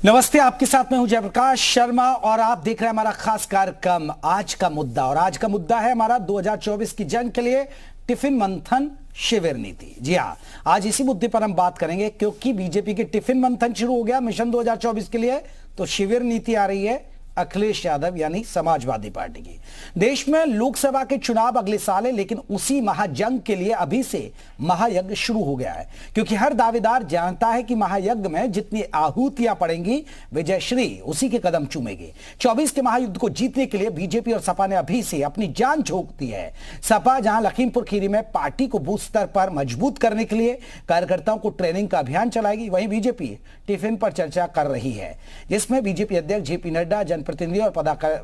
नमस्ते, आपके साथ मैं हूं जयप्रकाश शर्मा और आप देख रहे हैं हमारा खास कार्यक्रम आज का मुद्दा। और आज का मुद्दा है हमारा 2024 की जंग के लिए टिफिन मंथन शिविर नीति। जी हां, आज इसी मुद्दे पर हम बात करेंगे क्योंकि बीजेपी की टिफिन मंथन शुरू हो गया मिशन 2024 के लिए, तो शिविर नीति आ रही है अखिलेश यादव यानी समाजवादी पार्टी की। देश में लोकसभा के चुनाव अगले साल है, लेकिन उसी महाजंग के लिए अभी से महायज्ञ शुरू हो गया है, क्योंकि हर दावेदार जानता है कि महायज्ञ में जितनी आहुतियां पड़ेंगी विजयश्री उसी के कदम चूमेगी। 24 के महायुद्ध को जीतने के लिए बीजेपी और सपा ने अभी से अपनी जान झोंक दी है। सपा जहां लखीमपुर खीरी में पार्टी को बूथ स्तर पर मजबूत करने के लिए कार्यकर्ताओं को ट्रेनिंग का अभियान चलाएगी, वहीं बीजेपी टिफिन पर चर्चा कर रही है, जिसमें बीजेपी अध्यक्ष जेपी नड्डा जनप्रतिनिधि और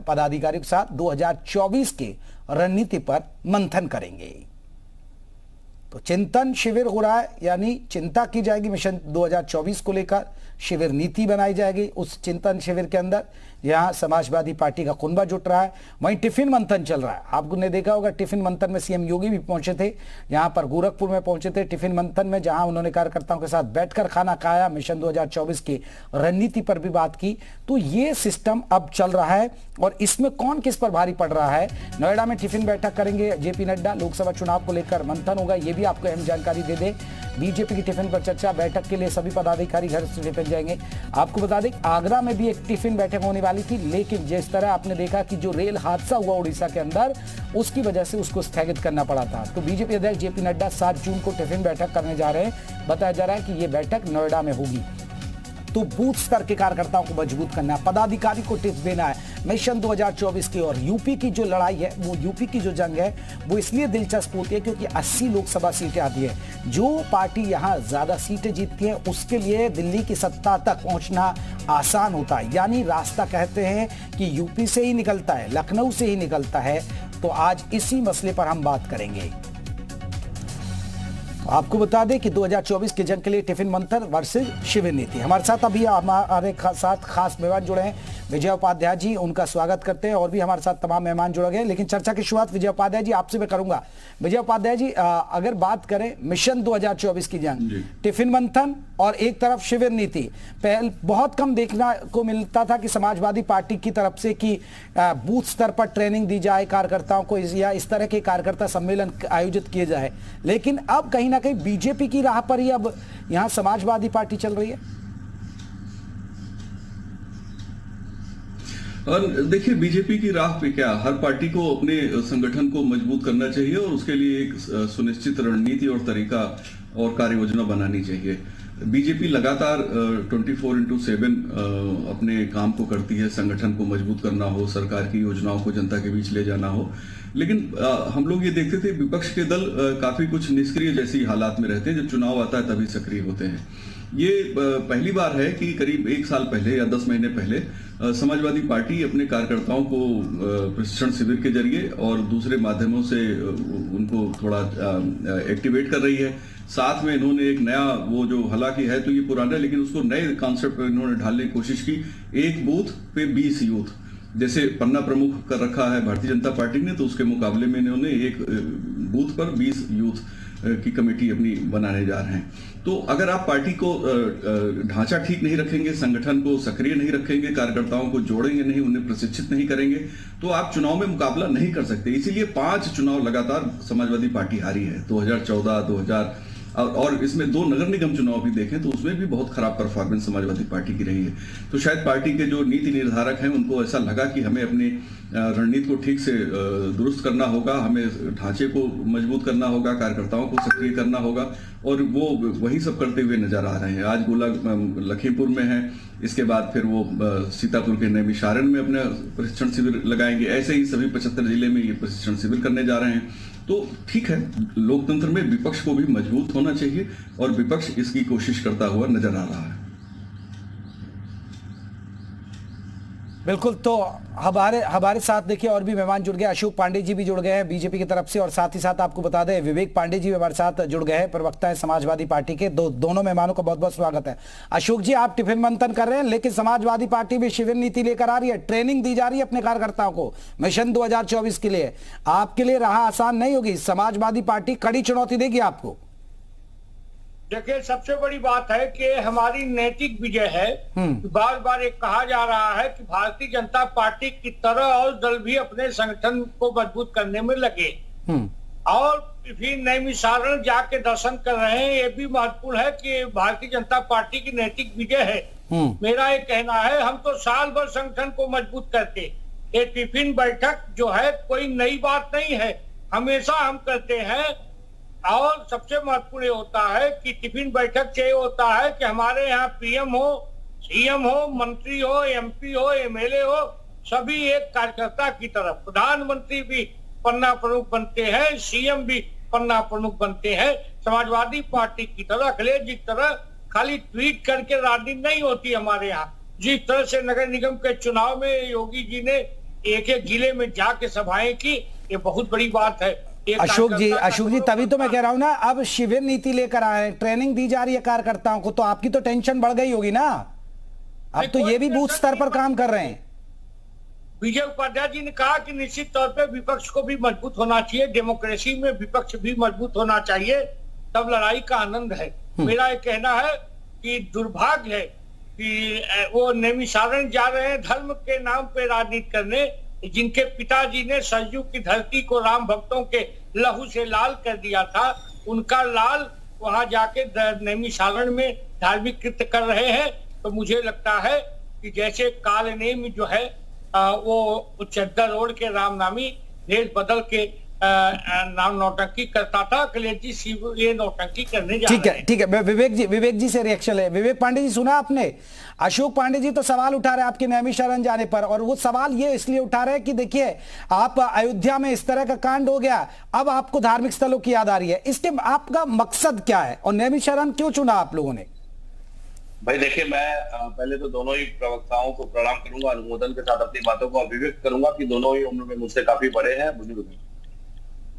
पदाधिकारियों के साथ 2024 की रणनीति पर मंथन करेंगे। तो चिंतन शिविर हो रहा है, यानी चिंता की जाएगी मिशन 2024 को लेकर, शिविर नीति बनाई जाएगी। उस चिंतन शिविर के अंदर यहां समाजवादी पार्टी का कुनबा जुट रहा है, वहीं टिफिन मंथन चल रहा है। आपने देखा होगा टिफिन मंथन में सीएम योगी भी पहुंचे थे, यहां पर गोरखपुर में पहुंचे थे टिफिन मंथन में, जहां उन्होंने कार्यकर्ताओं के साथ बैठकर खाना खाया, मिशन 2024 की रणनीति पर भी बात की। तो ये सिस्टम अब चल रहा है और इसमें कौन किस पर भारी पड़ रहा है। नोएडा में टिफिन बैठक करेंगे जेपी नड्डा, लोकसभा चुनाव को लेकर मंथन होगा, ये भी आपको अहम जानकारी दे दे। बीजेपी की टिफिन पर चर्चा बैठक के लिए सभी पदाधिकारी घर से टिफिन जाएंगे। आपको बता दें आगरा में भी एक टिफिन बैठक होने वाली थी, लेकिन जिस तरह आपने देखा कि जो रेल हादसा हुआ उड़ीसा के अंदर, उसकी वजह से उसको स्थगित करना पड़ा था। तो बीजेपी अध्यक्ष जेपी नड्डा 7 जून को टिफिन बैठक करने जा रहे हैं। बताया जा रहा है कि यह बैठक नोएडा में होगी। तो बूथ स्तर के कार्यकर्ताओं को मजबूत करना है, पदाधिकारी को टिप्स देना है मिशन 2024 की। और यूपी की जो लड़ाई है, वो यूपी की जो जंग है, वो इसलिए दिलचस्प होती है क्योंकि 80 लोकसभा सीटें आती है। जो पार्टी यहां ज्यादा सीटें जीतती है उसके लिए दिल्ली की सत्ता तक पहुंचना आसान होता है, यानी रास्ता कहते हैं कि यूपी से ही निकलता है, लखनऊ से ही निकलता है। तो आज इसी मसले पर हम बात करेंगे। आपको बता दें कि 2024 के जंग के लिए टिफिन मंथन वर्सेस शिविर नीति। हमारे साथ अभी हमारे साथ खास मेहमान जुड़े हैं विजय उपाध्याय जी, उनका स्वागत करते हैं। और भी हमारे साथ तमाम मेहमान जुड़ गए, लेकिन चर्चा की शुरुआत विजय उपाध्याय जी आपसे मैं करूंगा। विजय उपाध्याय जी, अगर बात करें मिशन 2024 की जंग, टिफिन मंथन और एक तरफ शिविर नीति, पहले बहुत कम देखना को मिलता था कि समाजवादी पार्टी की तरफ से कि बूथ स्तर पर ट्रेनिंग दी जाए कार्यकर्ताओं को, या इस तरह के कार्यकर्ता सम्मेलन आयोजित किए जाए, लेकिन अब कहीं ना कहीं बीजेपी की राह पर ही अब यहां समाजवादी पार्टी चल रही है। और देखिए, बीजेपी की राह पे क्या, हर पार्टी को अपने संगठन को मजबूत करना चाहिए और उसके लिए एक सुनिश्चित रणनीति और तरीका और कार्य योजना बनानी चाहिए। बीजेपी लगातार 24/7 अपने काम को करती है, संगठन को मजबूत करना हो, सरकार की योजनाओं को जनता के बीच ले जाना हो। लेकिन हम लोग ये देखते थे विपक्ष के दल काफी कुछ निष्क्रिय जैसी हालात में रहते हैं, जब चुनाव आता है तभी सक्रिय होते हैं। ये पहली बार है कि करीब 1 साल पहले या 10 महीने पहले समाजवादी पार्टी अपने कार्यकर्ताओं को प्रशिक्षण शिविर के जरिए और दूसरे माध्यमों से उनको थोड़ा एक्टिवेट कर रही है। साथ में इन्होंने एक नया, वो जो हालांकि है तो ये पुराना, लेकिन उसको नए कॉन्सेप्ट पर इन्होंने ढालने की कोशिश की। एक बूथ पे 20 यूथ, जैसे पन्ना प्रमुख कर रखा है भारतीय जनता पार्टी ने, तो उसके मुकाबले में इन्होंने एक बूथ पर 20 यूथ की कमेटी अपनी बनाने जा रहे हैं। तो अगर आप पार्टी को ढांचा ठीक नहीं रखेंगे, संगठन को सक्रिय नहीं रखेंगे, कार्यकर्ताओं को जोड़ेंगे नहीं, उन्हें प्रशिक्षित नहीं करेंगे, तो आप चुनाव में मुकाबला नहीं कर सकते। इसीलिए 5 चुनाव लगातार समाजवादी पार्टी हारी है, 2014, 2000 और इसमें 2 नगर निगम चुनाव भी देखें तो उसमें भी बहुत खराब परफॉर्मेंस समाजवादी पार्टी की रही है। तो शायद पार्टी के जो नीति निर्धारक हैं उनको ऐसा लगा कि हमें अपनी रणनीति को ठीक से दुरुस्त करना होगा, हमें ढांचे को मजबूत करना होगा, कार्यकर्ताओं को सक्रिय करना होगा, और वो वही सब करते हुए नजर आ रहे हैं। आज गोला लखीमपुर में है, इसके बाद फिर वो सीतापुर के नैमिषारण्य में अपना प्रशिक्षण शिविर लगाएंगे। ऐसे ही सभी 75 जिले में ये प्रशिक्षण शिविर करने जा रहे हैं। तो ठीक है, लोकतंत्र में विपक्ष को भी मजबूत होना चाहिए और विपक्ष इसकी कोशिश करता हुआ नजर आ रहा है। बिल्कुल। तो हमारे साथ देखिए और भी मेहमान जुड़ गए, अशोक पांडे जी भी जुड़ गए हैं बीजेपी की तरफ से, और साथ ही साथ आपको बता दें विवेक पांडे जी भी हमारे साथ जुड़ गए हैं, प्रवक्ता है समाजवादी पार्टी के। दोनों मेहमानों का बहुत बहुत स्वागत है। अशोक जी, आप टिफिन मंथन कर रहे हैं, लेकिन समाजवादी पार्टी भी शिविर नीति लेकर आ रही है, ट्रेनिंग दी जा रही है अपने कार्यकर्ताओं को मिशन 2024 के लिए। आपके लिए राह आसान नहीं होगी, समाजवादी पार्टी कड़ी चुनौती देगी आपको। देखिए, सबसे बड़ी बात है कि हमारी नैतिक विजय है। बार बार एक कहा जा रहा है कि भारतीय जनता पार्टी की तरह और दल भी अपने संगठन को मजबूत करने में लगे और फिर नैमिषारण जाके दर्शन कर रहे हैं। ये भी महत्वपूर्ण है कि भारतीय जनता पार्टी की नैतिक विजय है। मेरा ये कहना है, हम तो साल भर संगठन को मजबूत करते, ये टिफिन बैठक जो है कोई नई बात नहीं है, हमेशा हम करते हैं। और सबसे महत्वपूर्ण होता है कि टिफिन बैठक से ये होता है कि हमारे यहाँ पीएम हो, सीएम हो, मंत्री हो, एमपी हो, एमएलए हो, सभी एक कार्यकर्ता की तरफ। प्रधानमंत्री भी पन्ना प्रमुख बनते हैं, सीएम भी पन्ना प्रमुख बनते हैं। समाजवादी पार्टी की तरह, अखिलेश जी की तरह खाली ट्वीट करके राजनीति नहीं होती हमारे यहाँ। जिस तरह से नगर निगम के चुनाव में योगी जी ने एक एक जिले में जाके सभाएं की, ये बहुत बड़ी बात है। अशोक जी तभी तो मैं कह रहा हूं ना, अब शिविर नीति लेकर आए, ट्रेनिंग दी जा रही है कार्यकर्ताओं को, तो आपकी तो टेंशन बढ़ गई होगी ना। अब तो ये भी बूथ स्तर पर काम कर रहे हैं। विजय उपाध्याय जी ने कहा कि निश्चित तौर पे विपक्ष को भी मजबूत होना चाहिए, डेमोक्रेसी में विपक्ष भी मजबूत होना चाहिए, तब लड़ाई का आनंद है। मेरा ये कहना है कि दुर्भाग्य है कि वो नैमिषारण जा रहे हैं धर्म के नाम पे राजनीति करने, जिनके पिताजी ने सरयू की धरती को राम भक्तों के लहू से लाल कर दिया था, उनका लाल वहां जाके नैमिषारण में धार्मिक कृत्य कर रहे हैं। तो मुझे लगता है कि जैसे कालनेम जो है वो चद्दर रोड के रामनामी देश बदल के नाम नौटंकी करता था, अखिलेश जी ये नौटंकी करने जा रहे हैं। ठीक है विवेक जी से रिएक्शन है। विवेक पांडे जी, सुना आपने? अशोक पांडे जी तो सवाल उठा रहे हैं आपके नैमिषारण जाने पर, और वो सवाल ये इसलिए उठा रहे हैं कि देखिए, आप अयोध्या में इस तरह का कांड हो गया, अब आपको धार्मिक स्थलों की याद आ रही है, इसके आपका मकसद क्या है और नैमिषारण क्यों चुना आप लोगों ने? भाई देखिए, मैं पहले तो दोनों ही प्रवक्ताओं को प्रणाम करूंगा, अनुमोदन के साथ अपनी बातों को अभिव्यक्त करूंगा कि दोनों ही उम्र में मुझसे काफी बड़े हैं, बुजुर्ग हैं।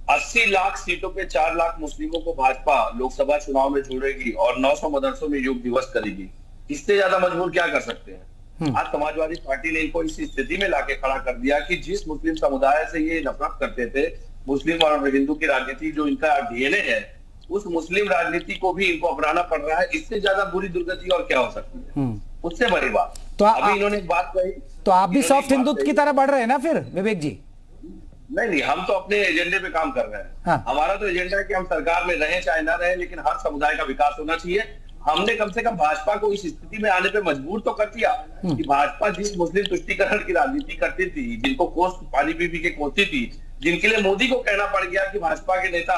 80 लाख सीटों पे 4 लाख मुस्लिमों को भाजपा लोकसभा चुनाव में जोड़ेगी और 900 मदरसों में योग दिवस करेगी, इससे ज्यादा मजबूर क्या कर सकते हैं? आज समाजवादी पार्टी ने इनको इस स्थिति में लाके खड़ा कर दिया कि जिस मुस्लिम समुदाय से ये नफरत करते थे, मुस्लिम और हिंदू की राजनीति जो इनका डीएनए है, उस मुस्लिम राजनीति को भी इनको अपनाना पड़ रहा है। इससे ज्यादा बुरी दुर्गति और क्या हो सकती है? उससे बड़ी बात तो अभी इन्होंने एक बात कही, तो आप भी सॉफ्ट हिंदुत्व की तरह बढ़ रहे हैं ना फिर विवेक जी? नहीं, हम तो अपने एजेंडे पे काम कर रहे हैं। हाँ। हमारा तो एजेंडा है कि हम सरकार में रहें चाहे ना रहें, लेकिन हर समुदाय का विकास होना चाहिए। हमने कम से कम भाजपा को इस स्थिति में आने पे मजबूर तो कर दिया कि भाजपा जिस मुस्लिम तुष्टीकरण की राजनीति करती थी, जिनको कोस पानी पी के कोसती थी, जिनके लिए मोदी को कहना पड़ गया कि भाजपा के नेता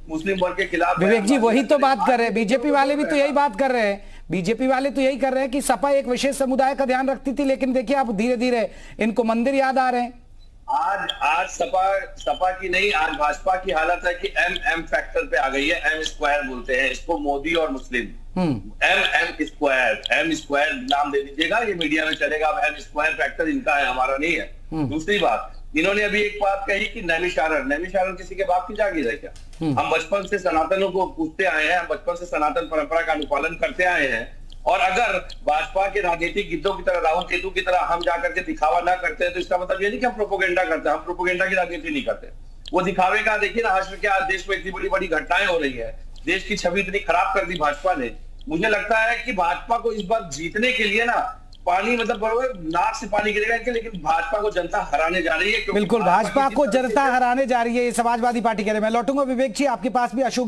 मुस्लिम वर्ग के खिलाफ। विवेक जी वही तो बात कर रहे हैं, बीजेपी वाले भी तो यही बात कर रहे हैं। बीजेपी वाले तो यही कर रहे हैं कि सपा एक विशेष समुदाय का ध्यान रखती थी, लेकिन देखिए अब धीरे धीरे इनको मंदिर याद आ रहे हैं। आज सपा की नहीं, आज भाजपा की हालत है कि एम फैक्टर पे आ गई है। एम स्क्वायर बोलते हैं इसको, मोदी और मुस्लिम। एम स्क्वायर नाम दे दीजिएगा, ये मीडिया में चलेगा। अब एम स्क्वायर फैक्टर इनका है, हमारा नहीं है। दूसरी बात, इन्होंने अभी एक बात कही कि नैमिषारण किसी के बाप की जागीर है क्या? हम बचपन से सनातनों को पूछते आए हैं, हम बचपन से सनातन परंपरा का अनुपालन करते आए हैं, और अगर भाजपा के राजनीतिक गिद्धों की तरह, राहुल केतु की तरह हम जाकर के दिखावा ना करते हैं, तो इसका मतलब ये नहीं कि हम प्रोपोगेंडा करते हैं। हम प्रोपोगेंडा की राजनीति नहीं करते। वो दिखावे का देखिए ना, आज क्या देश में इतनी बड़ी बड़ी घटनाएं हो रही है, देश की छवि इतनी खराब कर दी भाजपा ने। मुझे लगता है कि भाजपा को इस बार जीतने के लिए ना, पानी मतलब बराबर नाक से पानी गिरेगा, लेकिन भाजपा को जनता हराने जा रही है। बिल्कुल, भाजपा को जनता हराने जा रही है, ये समाजवादी पार्टी कह रहे हैं। मैं लौटूंगा विवेक जी आपके पास भी। अशोक